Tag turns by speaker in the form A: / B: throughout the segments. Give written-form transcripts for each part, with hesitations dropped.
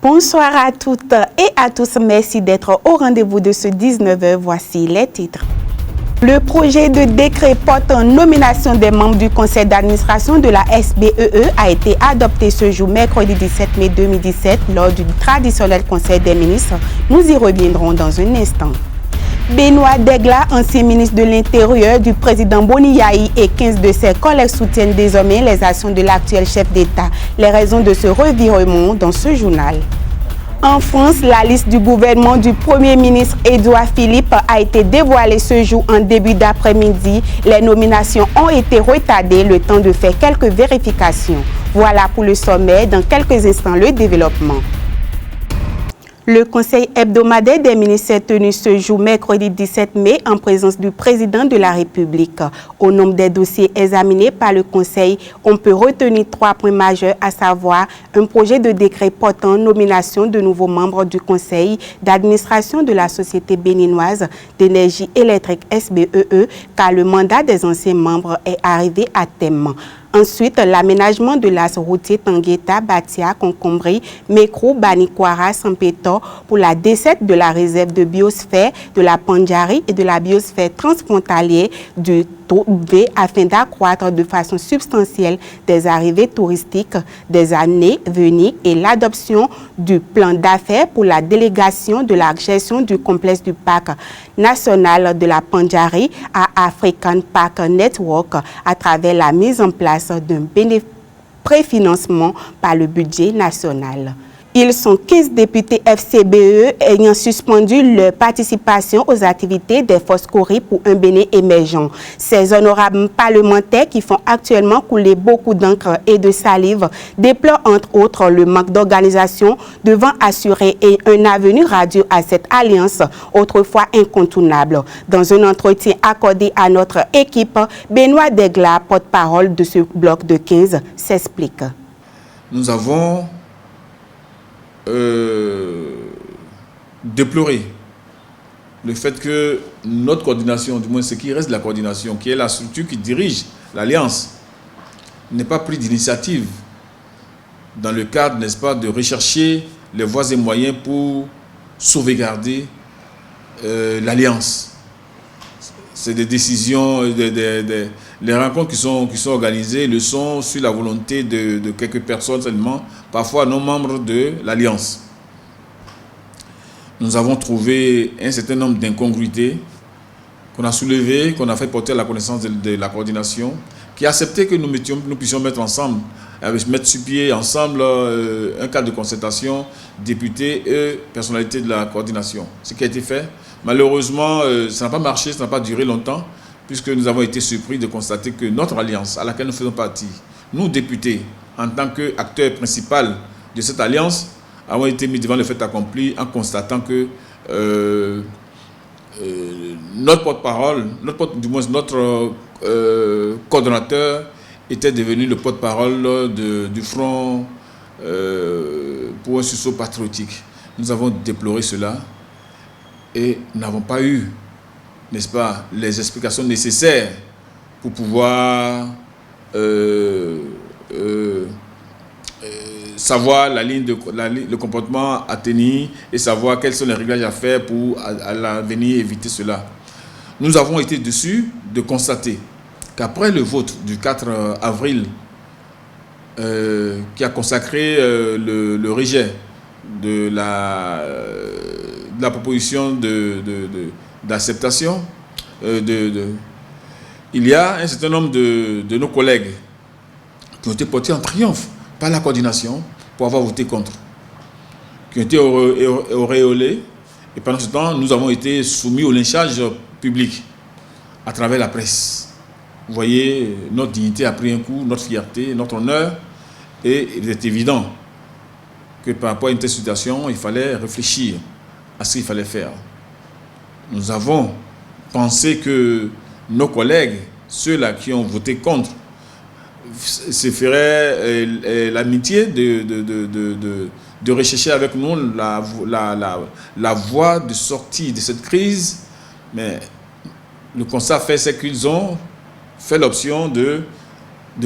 A: Bonsoir à toutes et à tous. Merci d'être au rendez-vous de ce 19h. Voici les titres. Le projet de décret portant nomination des membres du conseil d'administration de la SBEE a été adopté ce jour, mercredi 17 mai 2017, lors du traditionnel conseil des ministres. Nous y reviendrons dans un instant. Benoît Degla, ancien ministre de l'Intérieur du président Boni Yayi et 15 de ses collègues soutiennent désormais les actions de l'actuel chef d'État. Les raisons de ce revirement dans ce journal. En France, la liste du gouvernement du Premier ministre Édouard Philippe a été dévoilée ce jour en début d'après-midi. Les nominations ont été retardées le temps de faire quelques vérifications. Voilà pour le sommet. Dans quelques instants, le développement. Le conseil hebdomadaire des ministres s'est tenu ce jour, mercredi 17 mai, en présence du président de la République. Au nombre des dossiers examinés par le conseil, on peut retenir 3 points majeurs, à savoir un projet de décret portant nomination de nouveaux membres du conseil d'administration de la Société béninoise d'énergie électrique SBEE, car le mandat des anciens membres est arrivé à terme. Ensuite, l'aménagement de l'axe routier Tangueta, Batia, Concombri, Mékrou, Banikwara, Sampeto pour la desserte de la réserve de biosphère de la Pandjari et de la biosphère transfrontalière du V afin d'accroître de façon substantielle des arrivées touristiques des années venues et l'adoption du plan d'affaires pour la délégation de la gestion du complexe du parc national de la Pandjari à African Park Network à travers la mise en place d'un préfinancement par le budget national. Ils sont 15 députés FCBE ayant suspendu leur participation aux activités des forces Cori pour un Bénin émergent. Ces honorables parlementaires qui font actuellement couler beaucoup d'encre et de salive déplorent entre autres le manque d'organisation devant assurer un avenir radieux à cette alliance autrefois incontournable. Dans un entretien accordé à notre équipe, Benoît Degla, porte-parole de ce bloc de 15, s'explique.
B: Nous avons déplorer le fait que notre coordination, du moins ce qui reste de la coordination, qui est la structure qui dirige l'Alliance, n'ait pas pris d'initiative dans le cadre, n'est-ce pas, de rechercher les voies et moyens pour sauvegarder l'Alliance. C'est des décisions, les rencontres qui sont organisées le sont sur la volonté de quelques personnes seulement, parfois non membres de l'Alliance. Nous avons trouvé un certain nombre d'incongruités qu'on a soulevées, qu'on a fait porter à la connaissance de la coordination, qui a accepté que nous puissions mettre ensemble, mettre sur pied ensemble un cadre de concertation, députés et personnalités de la coordination. Ce qui a été fait. Malheureusement, ça n'a pas marché, ça n'a pas duré longtemps, puisque nous avons été surpris de constater que notre alliance, à laquelle nous faisons partie, nous députés, en tant qu'acteurs principaux de cette alliance, avons été mis devant le fait accompli en constatant que notre porte-parole, du moins notre coordonnateur, était devenu le porte-parole du Front pour un sursaut patriotique. Nous avons déploré cela et n'avons pas eu, n'est-ce pas, les explications nécessaires pour pouvoir savoir le comportement à tenir et savoir quels sont les réglages à faire pour à l'avenir éviter cela. Nous avons été déçus de constater qu'après le vote du 4 avril qui a consacré le rejet de la proposition d'acceptation, il y a un certain nombre de nos collègues qui ont été portés en triomphe par la coordination pour avoir voté contre, qui ont été auréolés, et pendant ce temps, nous avons été soumis au lynchage public à travers la presse. Vous voyez, notre dignité a pris un coup, notre fierté, notre honneur, et il est évident que par rapport à une telle situation, il fallait réfléchir à ce qu'il fallait faire. Nous avons pensé que nos collègues, ceux-là qui ont voté contre, se feraient l'amitié de rechercher avec nous la voie de sortie de cette crise, mais le constat fait, c'est qu'ils ont fait l'option de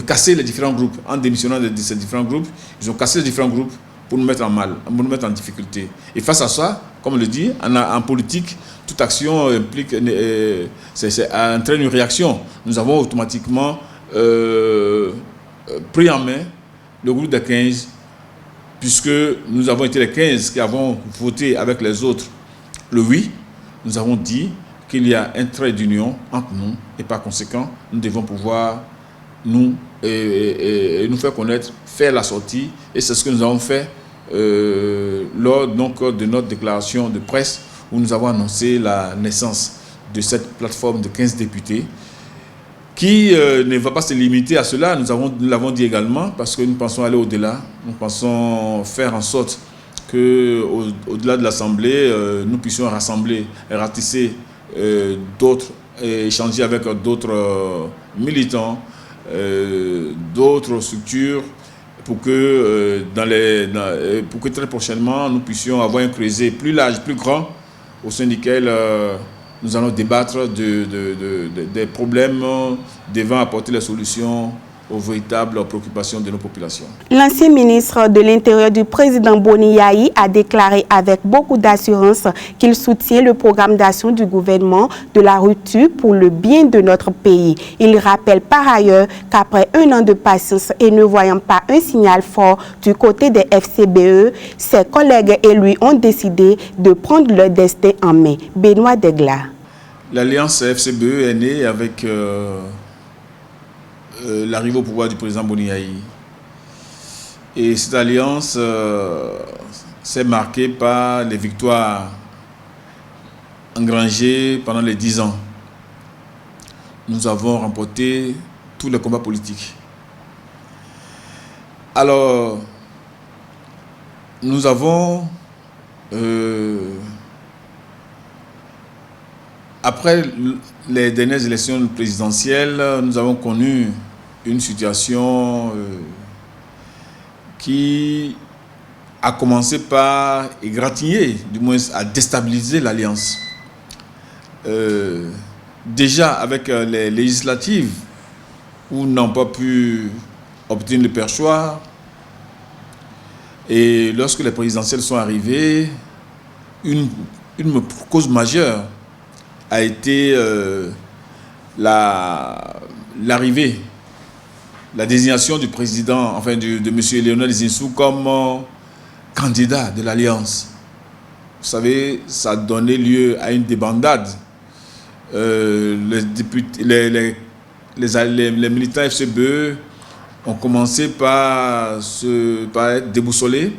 B: casser les différents groupes. En démissionnant de ces différents groupes, ils ont cassé les différents groupes pour nous mettre en mal, pour nous mettre en difficulté. Et face à ça, comme on le dit, en politique, toute action implique, entraîne une réaction. Nous avons automatiquement pris en main le groupe des 15, puisque nous avons été les 15 qui avons voté avec les autres le oui. Nous avons dit qu'il y a un trait d'union entre nous et par conséquent, nous devons pouvoir nous faire connaître, faire la sortie, et c'est ce que nous avons fait lors donc, de notre déclaration de presse où nous avons annoncé la naissance de cette plateforme de 15 députés qui ne va pas se limiter à cela. Nous l'avons dit également parce que nous pensons aller au-delà. Nous pensons faire en sorte qu'au-delà de l'Assemblée, nous puissions rassembler et ratisser d'autres, échanger avec d'autres militants, d'autres structures pour que, pour que très prochainement nous puissions avoir un creuset plus large, plus grand, au sein duquel nous allons débattre des problèmes devant apporter les solutions aux véritables préoccupations de nos populations.
A: L'ancien ministre de l'Intérieur du président Boni Yayi a déclaré avec beaucoup d'assurance qu'il soutient le programme d'action du gouvernement de la rupture pour le bien de notre pays. Il rappelle par ailleurs qu'après un an de patience et ne voyant pas un signal fort du côté des FCBE, ses collègues et lui ont décidé de prendre leur destin en main. Benoît Degla.
B: L'alliance FCBE est née avec l'arrivée au pouvoir du président Boni Yayi. Et cette alliance s'est marquée par les victoires engrangées pendant les 10 ans. Nous avons remporté tous les combats politiques. Alors, nous avons, après les dernières élections présidentielles, nous avons connu une situation qui a commencé par égratigner, du moins à déstabiliser l'alliance. Déjà avec les législatives, où nous n'avons pas pu obtenir le perchoir, et lorsque les présidentielles sont arrivées, une cause majeure a été l'arrivée, la désignation du président, enfin de M. Léonard Zinsou comme candidat de l'Alliance. Vous savez, ça a donné lieu à une débandade. Les militants FCBE ont commencé par être déboussolés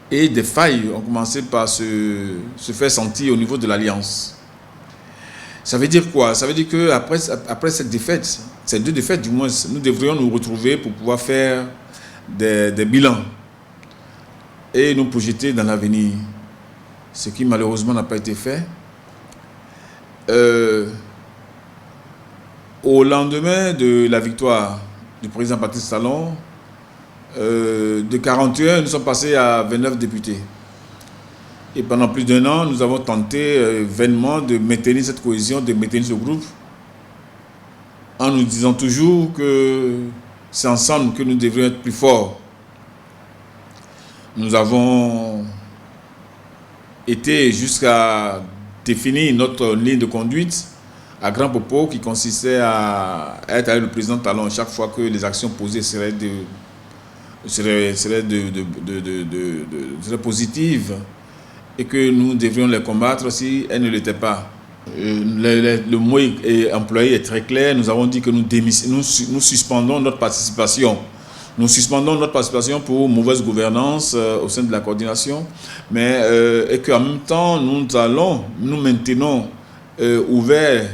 B: et des failles ont commencé par se faire sentir au niveau de l'Alliance. Ça veut dire quoi? Ça veut dire qu'après cette défaite, ces deux défaites du moins, nous devrions nous retrouver pour pouvoir faire des bilans et nous projeter dans l'avenir. Ce qui malheureusement n'a pas été fait. Au lendemain de la victoire du président Patrice Talon, de 41, nous sommes passés à 29 députés. Et pendant plus d'un an, nous avons tenté vainement de maintenir cette cohésion, de maintenir ce groupe, en nous disant toujours que c'est ensemble que nous devrions être plus forts. Nous avons été jusqu'à définir notre ligne de conduite à grand propos qui consistait à être avec le président Talon chaque fois que les actions posées seraient positives et que nous devrions les combattre si elles ne l'étaient pas. Le mot employé est très clair. Nous avons dit que nous suspendons notre participation. Nous suspendons notre participation pour mauvaise gouvernance au sein de la coordination, mais et qu'en même temps, nous maintenons ouverts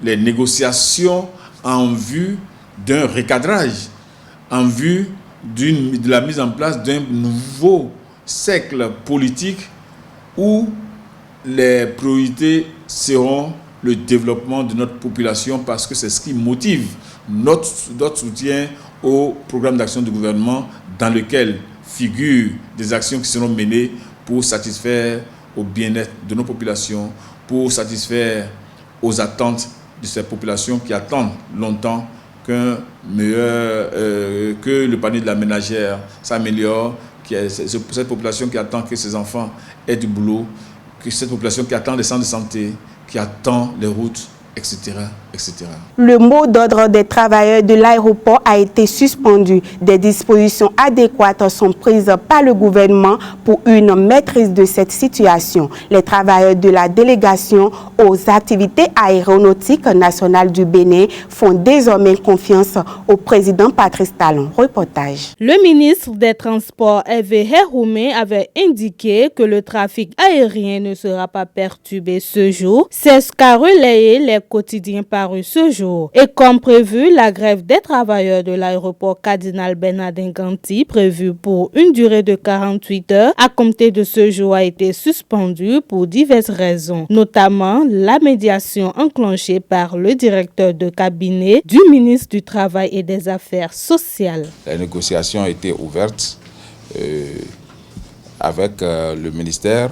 B: les négociations en vue d'un recadrage, en vue de la mise en place d'un nouveau cercle politique où les priorités seront le développement de notre population, parce que c'est ce qui motive notre soutien au programme d'action du gouvernement, dans lequel figurent des actions qui seront menées pour satisfaire au bien-être de nos populations, pour satisfaire aux attentes de ces populations qui attendent longtemps que le panier de la ménagère s'améliore, cette population qui attend que ses enfants aient du boulot, que cette population qui attend des centres de santé, qui attend les routes, etc., etc.
A: Le mot d'ordre des travailleurs de l'aéroport a été suspendu. Des dispositions adéquates sont prises par le gouvernement pour une maîtrise de cette situation. Les travailleurs de la délégation aux activités aéronautiques nationales du Bénin font désormais confiance au président Patrice Talon. Reportage.
C: Le ministre des Transports, Hervé Héroumé, avait indiqué que le trafic aérien ne sera pas perturbé ce jour. C'est ce qu'a relayé les quotidiens parus ce jour. Et comme prévu, la grève des travailleurs de l'aéroport Cardinal Bernardin Ganti, prévue pour une durée de 48 heures, à compter de ce jour, a été suspendue pour diverses raisons, notamment la médiation enclenchée par le directeur de cabinet du ministre du Travail et des Affaires sociales.
D: La négociation a été ouverte avec le ministère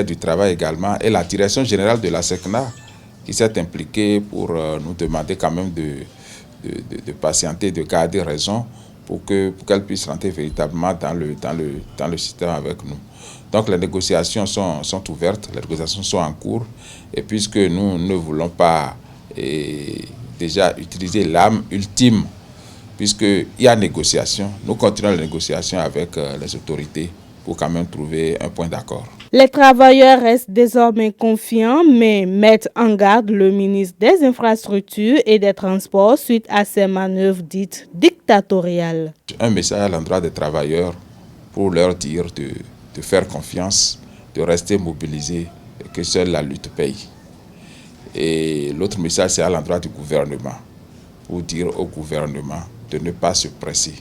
D: du Travail également et la direction générale de la SECNA qui s'est impliquée pour nous demander quand même de patienter, de garder raison pour qu'elle puisse rentrer véritablement dans le système avec nous. Donc les négociations sont ouvertes, les négociations sont en cours et puisque nous ne voulons pas déjà utiliser l'arme ultime, puisqu'il y a négociation, nous continuons les négociations avec les autorités pour quand même trouver un point d'accord.
C: Les travailleurs restent désormais confiants, mais mettent en garde le ministre des Infrastructures et des Transports suite à ces manœuvres dites dictatoriales.
D: Un message à l'endroit des travailleurs pour leur dire de faire confiance, de rester mobilisés et que seule la lutte paye. Et l'autre message, c'est à l'endroit du gouvernement, pour dire au gouvernement de ne pas se presser,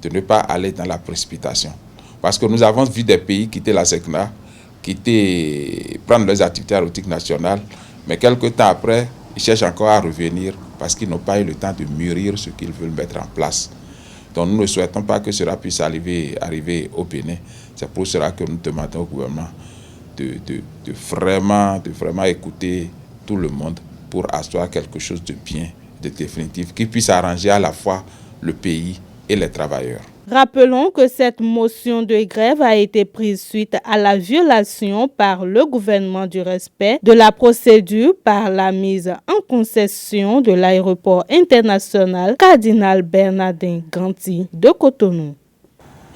D: de ne pas aller dans la précipitation. Parce que nous avons vu des pays quitter la SECNA, prendre leurs activités aéronautiques nationales, mais quelques temps après, ils cherchent encore à revenir parce qu'ils n'ont pas eu le temps de mûrir ce qu'ils veulent mettre en place. Donc nous ne souhaitons pas que cela puisse arriver au Bénin. C'est pour cela que nous demandons au gouvernement de vraiment écouter tout le monde pour asseoir quelque chose de bien, de définitif, qui puisse arranger à la fois le pays et les travailleurs.
C: Rappelons que cette motion de grève a été prise suite à la violation par le gouvernement du respect de la procédure par la mise en concession de l'aéroport international Cardinal Bernardin Ganti de Cotonou.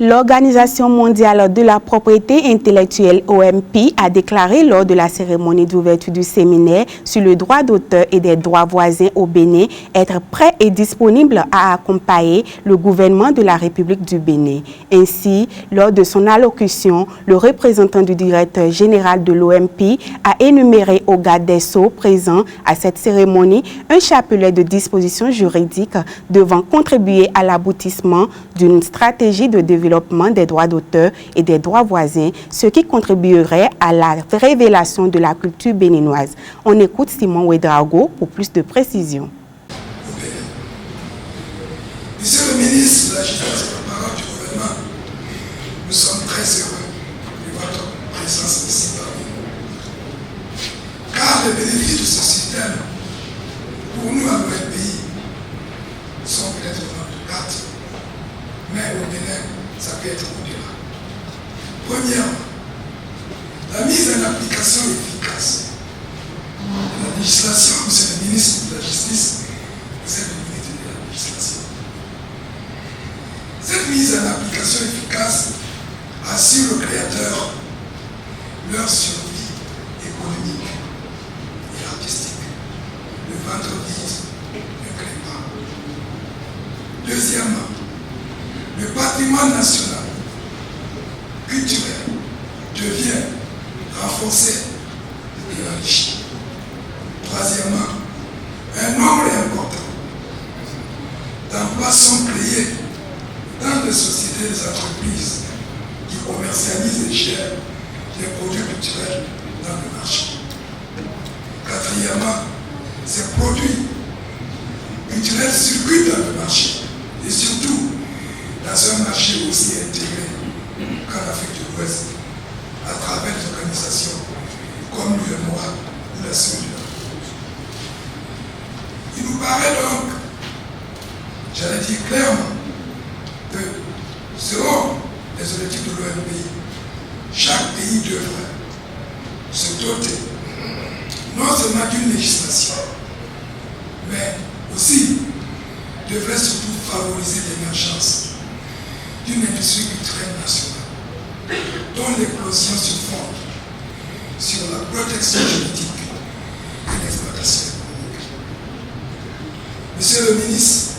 A: L'Organisation mondiale de la propriété intellectuelle OMP a déclaré lors de la cérémonie d'ouverture du séminaire sur le droit d'auteur et des droits voisins au Bénin être prêt et disponible à accompagner le gouvernement de la République du Bénin. Ainsi, lors de son allocution, le représentant du directeur général de l'OMP a énuméré au garde des Sceaux présents à cette cérémonie un chapelet de dispositions juridiques devant contribuer à l'aboutissement d'une stratégie de développement des droits d'auteur et des droits voisins, ce qui contribuerait à la révélation de la culture béninoise. On écoute Simon Ouedraogo pour plus de précisions.
E: Monsieur le ministre de la Justice et de la parole du gouvernement, nous sommes très heureux de votre présence ici parmi nous. Car les bénéfices de ce système, pour nous, à notre pays, sont peut-être de 4, mais au Bénin, ça peut être au-delà. Premièrement, la mise en application efficace de la législation, monsieur le ministre de la Justice, vous êtes le ministre de la législation. Cette mise en application efficace assure aux créateurs leur survie économique et artistique. Le ventre vide ne crée pas. Deuxièmement, le patrimoine national, culturel, devient renforcé et enrichi. Troisièmement, un nombre important d'emplois sont créés dans les sociétés et les entreprises qui commercialisent et gèrent les produits culturels dans le marché. Quatrièmement, ces produits culturels circulent dans le marché et surtout dans un marché aussi intégré qu'en Afrique de l'Ouest, à travers des organisations comme l'UEMOA ou la CEDEAO. Il nous paraît donc, j'allais dire clairement, que selon les objectifs de l'OMPI, chaque pays devrait se doter non seulement d'une législation, mais aussi devrait surtout favoriser l'émergence d'une industrie culturelle nationale dont l'éclosion se fonde sur la protection juridique et l'exploitation économique. Monsieur le ministre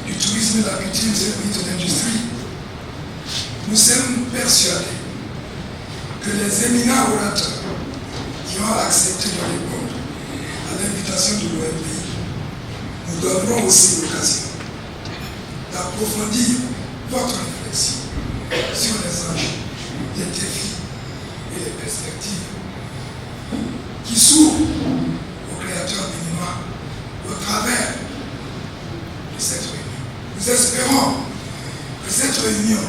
E: du Tourisme et de la Culture, Monsieur le ministre de l'Industrie, nous sommes persuadés que les éminents orateurs qui ont accepté de répondre à l'invitation de l'OMPI nous donneront aussi l'occasion d'approfondir votre réflexion sur les enjeux, les défis et les perspectives qui s'ouvrent aux créateurs béninois au travers de cette réunion. Nous espérons que cette réunion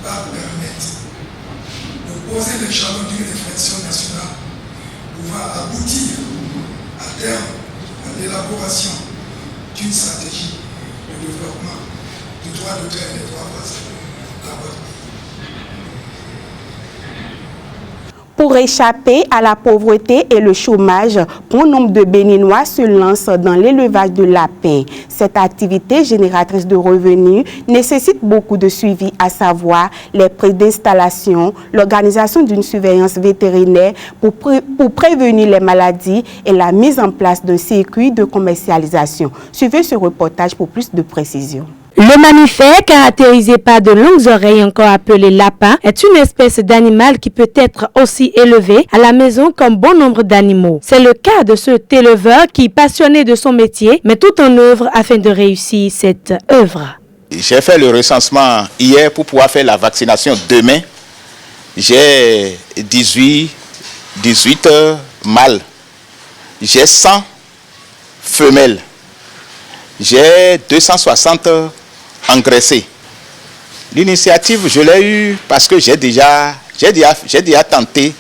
E: va permettre de poser les jalons d'une réflexion nationale pouvant aboutir à terme à l'élaboration d'une stratégie de développement du droit d'auteur et des droits voisins dans votre pays.
A: Pour échapper à la pauvreté et le chômage, bon nombre de Béninois se lancent dans l'élevage de lapins. Cette activité génératrice de revenus nécessite beaucoup de suivi, à savoir les prix d'installation, l'organisation d'une surveillance vétérinaire pour prévenir les maladies et la mise en place d'un circuit de commercialisation. Suivez ce reportage pour plus de précisions.
C: Le mammifère, caractérisé par de longues oreilles encore appelé lapin, est une espèce d'animal qui peut être aussi élevé à la maison comme bon nombre d'animaux. C'est le cas de cet éleveur qui, passionné de son métier, met tout en œuvre afin de réussir cette œuvre.
F: J'ai fait le recensement hier pour pouvoir faire la vaccination demain. J'ai 18 mâles. J'ai 100 femelles. J'ai 260 engraissés. L'initiative, je l'ai eue parce que j'ai déjà tenté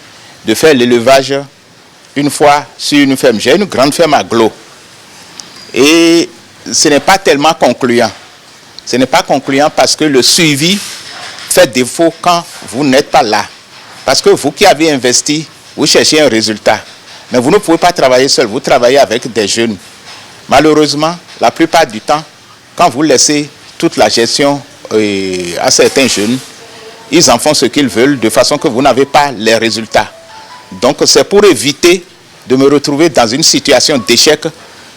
F: de faire l'élevage une fois sur une ferme. J'ai une grande ferme à Glo. Et ce n'est pas tellement concluant. Ce n'est pas concluant parce que le suivi fait défaut quand vous n'êtes pas là. Parce que vous qui avez investi, vous cherchez un résultat. Mais vous ne pouvez pas travailler seul, vous travaillez avec des jeunes. Malheureusement, la plupart du temps, quand vous laissez toute la gestion à certains jeunes, ils en font ce qu'ils veulent de façon que vous n'avez pas les résultats. Donc c'est pour éviter de me retrouver dans une situation d'échec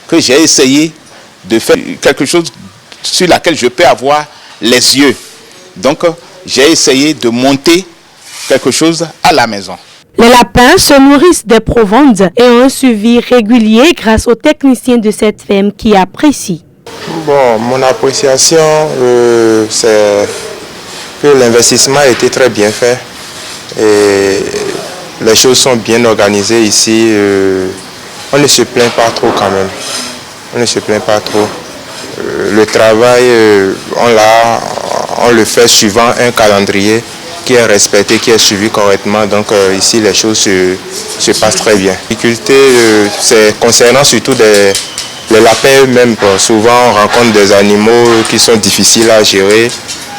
F: que j'ai essayé de faire quelque chose sur laquelle je peux avoir les yeux. Donc j'ai essayé de monter quelque chose à la maison.
C: Les lapins se nourrissent des provendes et ont un suivi régulier grâce aux techniciens de cette ferme qui apprécient.
G: Bon, mon appréciation, c'est que l'investissement a été très bien fait et les choses sont bien organisées ici. On ne se plaint pas trop quand même. On ne se plaint pas trop. Le travail, on le fait suivant un calendrier qui est respecté, qui est suivi correctement. Donc ici, les choses se passent très bien. La difficulté, c'est concernant surtout les lapins eux-mêmes. Souvent, on rencontre des animaux qui sont difficiles à gérer.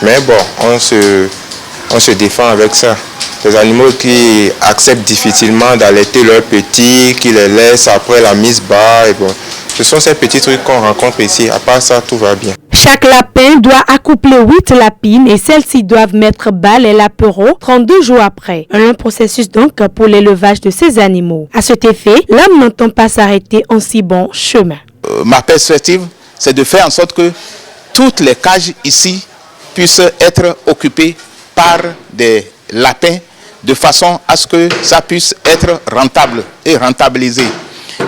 G: Mais bon, on se défend avec ça. Des animaux qui acceptent difficilement d'allaiter leurs petits, qui les laissent après la mise bas. Et bon, ce sont ces petits trucs qu'on rencontre ici. À part ça, tout va bien.
C: Chaque lapin doit accoupler 8 lapines et celles-ci doivent mettre bas les lapereaux 32 jours après. Un long processus donc pour l'élevage de ces animaux. À cet effet, l'homme n'entend pas s'arrêter en si bon chemin.
F: Ma perspective, c'est de faire en sorte que toutes les cages ici puissent être occupées par des lapins de façon à ce que ça puisse être rentable et rentabilisé.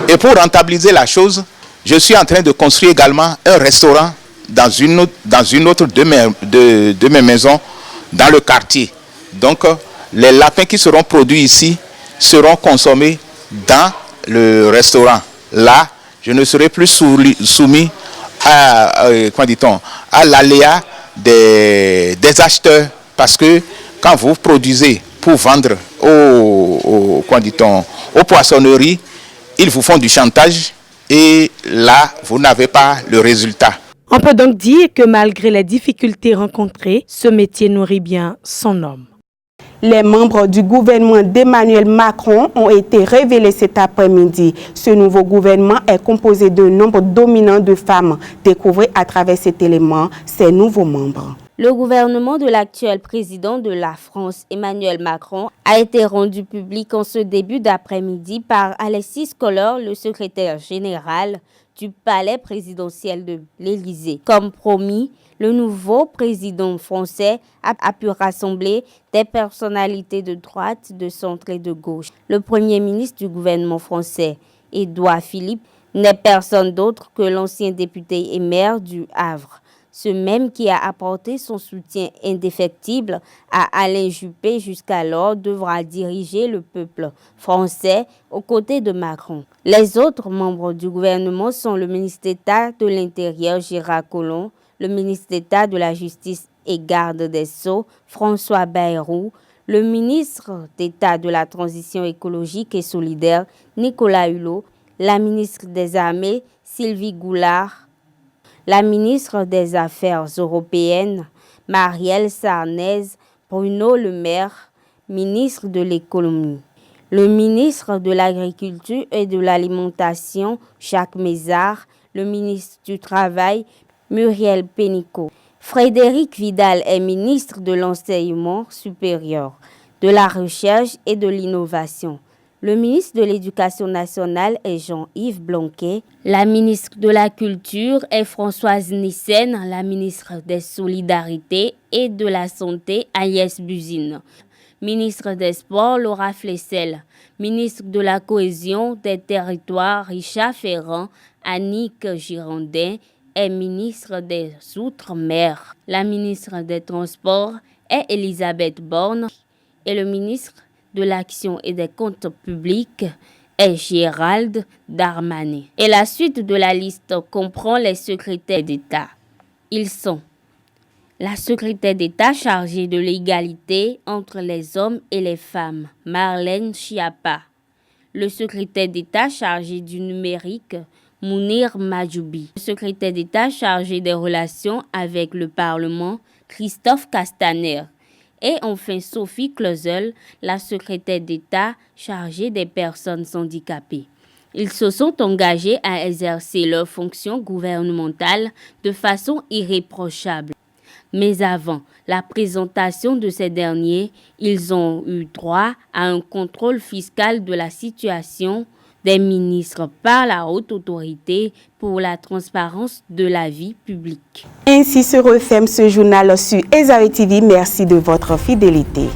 F: Et pour rentabiliser la chose, je suis en train de construire également un restaurant dans une autre de mes maisons dans le quartier. Donc, les lapins qui seront produits ici seront consommés dans le restaurant. Là, je ne serai plus soumis à l'aléa des acheteurs parce que quand vous produisez pour vendre aux poissonneries, ils vous font du chantage et là, vous n'avez pas le résultat.
C: On peut donc dire que malgré les difficultés rencontrées, ce métier nourrit bien son homme.
A: Les membres du gouvernement d'Emmanuel Macron ont été révélés cet après-midi. Ce nouveau gouvernement est composé d'un nombre dominant de femmes. Découvrez à travers cet élément ces nouveaux membres.
H: Le gouvernement de l'actuel président de la France, Emmanuel Macron, a été rendu public en ce début d'après-midi par Alexis Kohler, le secrétaire général du palais présidentiel de l'Élysée. Comme promis, le nouveau président français a pu rassembler des personnalités de droite, de centre et de gauche. Le premier ministre du gouvernement français, Édouard Philippe, n'est personne d'autre que l'ancien député et maire du Havre. Ce même qui a apporté son soutien indéfectible à Alain Juppé jusqu'alors devra diriger le peuple français aux côtés de Macron. Les autres membres du gouvernement sont le ministre d'État de l'Intérieur Gérard Collomb, le ministre d'État de la Justice et Garde des Sceaux François Bayrou, le ministre d'État de la Transition écologique et solidaire Nicolas Hulot, la ministre des Armées Sylvie Goulard, la ministre des Affaires européennes, Marielle Sarnez, Bruno Le Maire, ministre de l'économie. Le ministre de l'Agriculture et de l'Alimentation, Jacques Mézard, le ministre du Travail, Muriel Pénicaud. Frédérique Vidal est ministre de l'Enseignement supérieur, de la Recherche et de l'Innovation. Le ministre de l'Éducation nationale est Jean-Yves Blanquet. La ministre de la Culture est Françoise Nyssen, la ministre des Solidarités et de la Santé Agnès Buzyn. Ministre des Sports Laura Flessel. Ministre de la Cohésion des Territoires Richard Ferrand, Annick Girondin est ministre des Outre-mer. La ministre des Transports est Elisabeth Borne et le ministre de l'Action et des Comptes publics est Gérald Darmanin. Et la suite de la liste comprend les secrétaires d'État. Ils sont la secrétaire d'État chargée de l'égalité entre les hommes et les femmes, Marlène Schiappa. Le secrétaire d'État chargé du numérique, Mounir Majoubi. Le secrétaire d'État chargé des relations avec le Parlement, Christophe Castaner. Et enfin Sophie Clausel, la secrétaire d'État chargée des personnes handicapées. Ils se sont engagés à exercer leurs fonctions gouvernementales de façon irréprochable. Mais avant la présentation de ces derniers, ils ont eu droit à un contrôle fiscal de la situation des ministres par la haute autorité pour la transparence de la vie publique.
A: Ainsi se referme ce journal sur Ezari TV. Merci de votre fidélité.